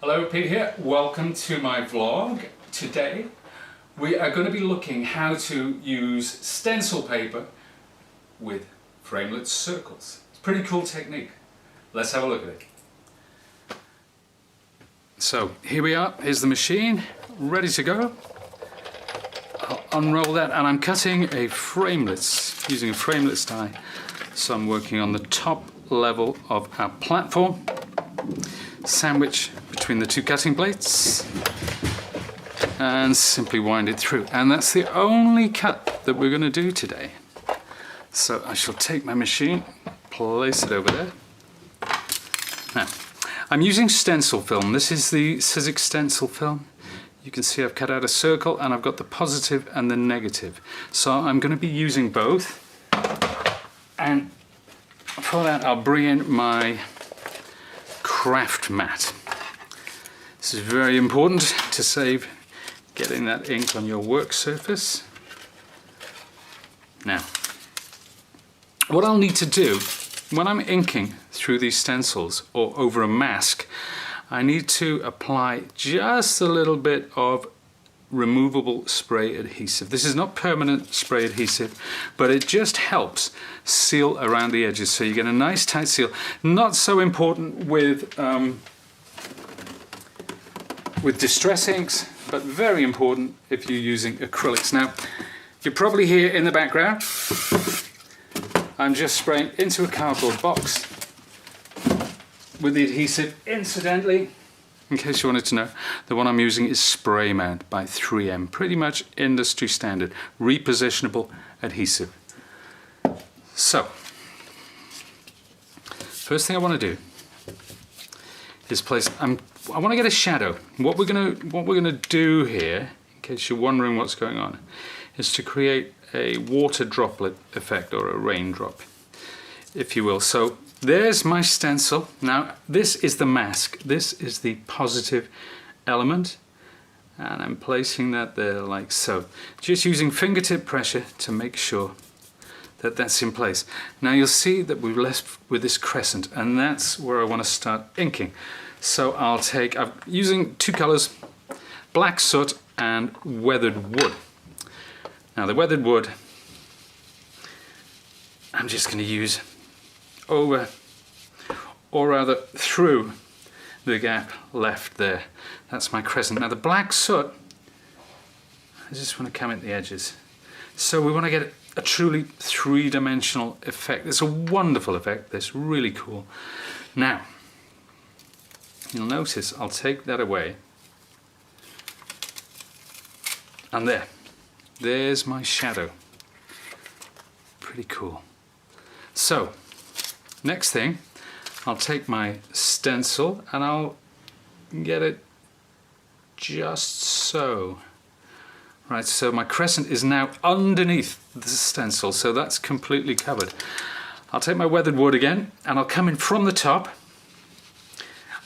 Hello, Pete here. Welcome to my vlog. Today we are going to be looking how to use stencil paper with Framelits circles. It's a pretty cool technique. Let's have a look at it. So here we are. Here's the machine ready to go. I'll unroll that, and I'm cutting a Framelits using a Framelits die. So I'm working on the top level of our platform, sandwich between the two cutting plates, and simply wind it through. And that's the only cut that we're going to do today. So I shall take my machine, place it over there. Now, I'm using stencil film. This is the Sizzix stencil film. You can see I've cut out a circle and I've got the positive and the negative. So I'm going to be using both. And for that I'll bring in my craft mat. This is very important to save getting that ink on your work surface. Now, what I'll need to do when I'm inking through these stencils or over a mask, I need to apply just a little bit of removable spray adhesive. This is not permanent spray adhesive, but it just helps seal around the edges so you get a nice tight seal. Not so important with distress inks, but very important if you're using acrylics. Now, you're probably here in the background. I'm just spraying into a cardboard box with the adhesive. Incidentally, in case you wanted to know, the one I'm using is Spray Mount by 3M, pretty much industry standard, repositionable adhesive. So, first thing I want to do is place. I want to get a shadow. What we're gonna do here, in case you're wondering what's going on, is to create a water droplet effect, or a raindrop, if you will. So there's my stencil. Now this is the mask. This is the positive element, and I'm placing that there like so. Just using fingertip pressure to make sure that that's in place. Now you'll see that we're left with this crescent, and that's where I want to start inking. So I'm using two colors, black soot and weathered wood. Now the weathered wood, I'm just going to use over, or rather through, the gap left there. That's my crescent. Now the black soot, I just want to come at the edges. So we want to get a truly three-dimensional effect. It's a wonderful effect. That's really cool. Now, you'll notice I'll take that away. And there's my shadow. Pretty cool. So, next thing, I'll take my stencil and I'll get it just so. Right, so my crescent is now underneath the stencil, so that's completely covered. I'll take my weathered wood again and I'll come in from the top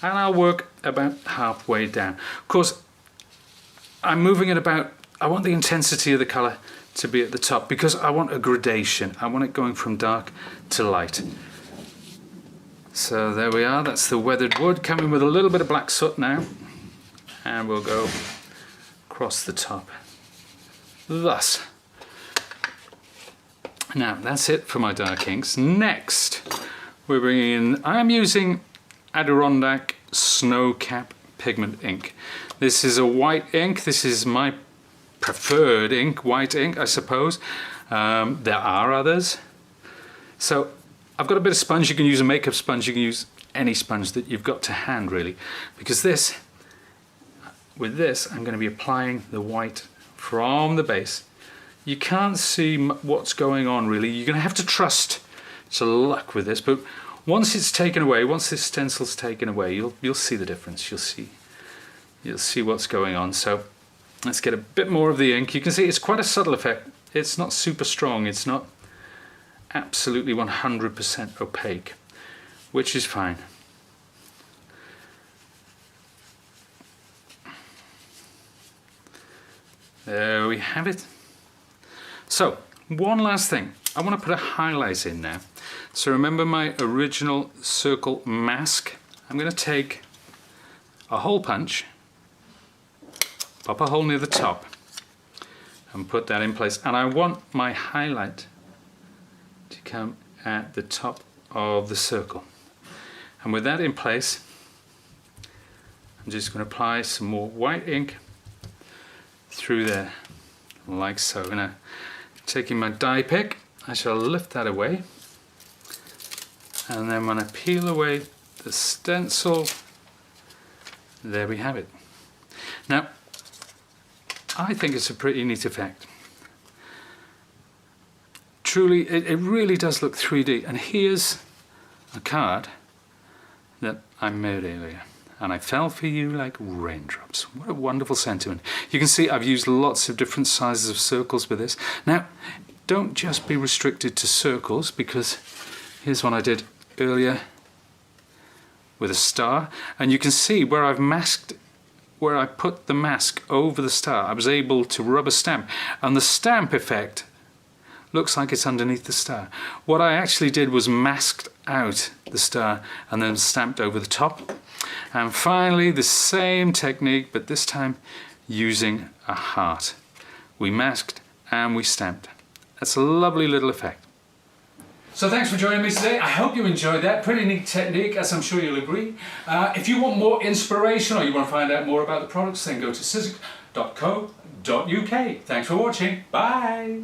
and I'll work about halfway down. Of course, I'm moving it about. I want the intensity of the colour to be at the top because I want a gradation. I want it going from dark to light. So there we are, that's the weathered wood coming with a little bit of black soot now, and we'll go across the top. Thus. Now that's it for my dark inks. Next we're bringing in, I'm using Adirondack Snowcap pigment ink. This is a white ink. This is my preferred ink, white ink, I suppose. There are others. So I've got a bit of sponge. You can use a makeup sponge. You can use any sponge that you've got to hand, really, because with this I'm going to be applying the white from the base. You can't see what's going on, really. You're going to have to trust to luck with this, but once it's taken away, once this stencil's taken away, you'll see the difference. You'll see what's going on. So let's get a bit more of the ink. You can see it's quite a subtle effect. It's not super strong. It's not absolutely 100% opaque, which is fine. There we have it. So, one last thing. I want to put a highlight in now. So remember my original circle mask? I'm going to take a hole punch, pop a hole near the top and put that in place. And I want my highlight to come at the top of the circle. And with that in place, I'm just going to apply some more white ink through there, like so. Now, taking my die pick, I shall lift that away. And then when I peel away the stencil, there we have it. Now, I think it's a pretty neat effect. Truly, it really does look 3D. And here's a card that I made earlier. And I fell for you like raindrops. What a wonderful sentiment. You can see I've used lots of different sizes of circles with this. Now, don't just be restricted to circles, because here's one I did earlier with a star. And you can see where I've masked, where I put the mask over the star, I was able to rub a stamp. And the stamp effect looks like it's underneath the star. What I actually did was masked out the star and then stamped over the top. And finally, the same technique, but this time using a heart. We masked and we stamped. That's a lovely little effect. So thanks for joining me today. I hope you enjoyed that. Pretty neat technique, as I'm sure you'll agree. If you want more inspiration or you want to find out more about the products, then go to sizzix.co.uk. Thanks for watching. Bye.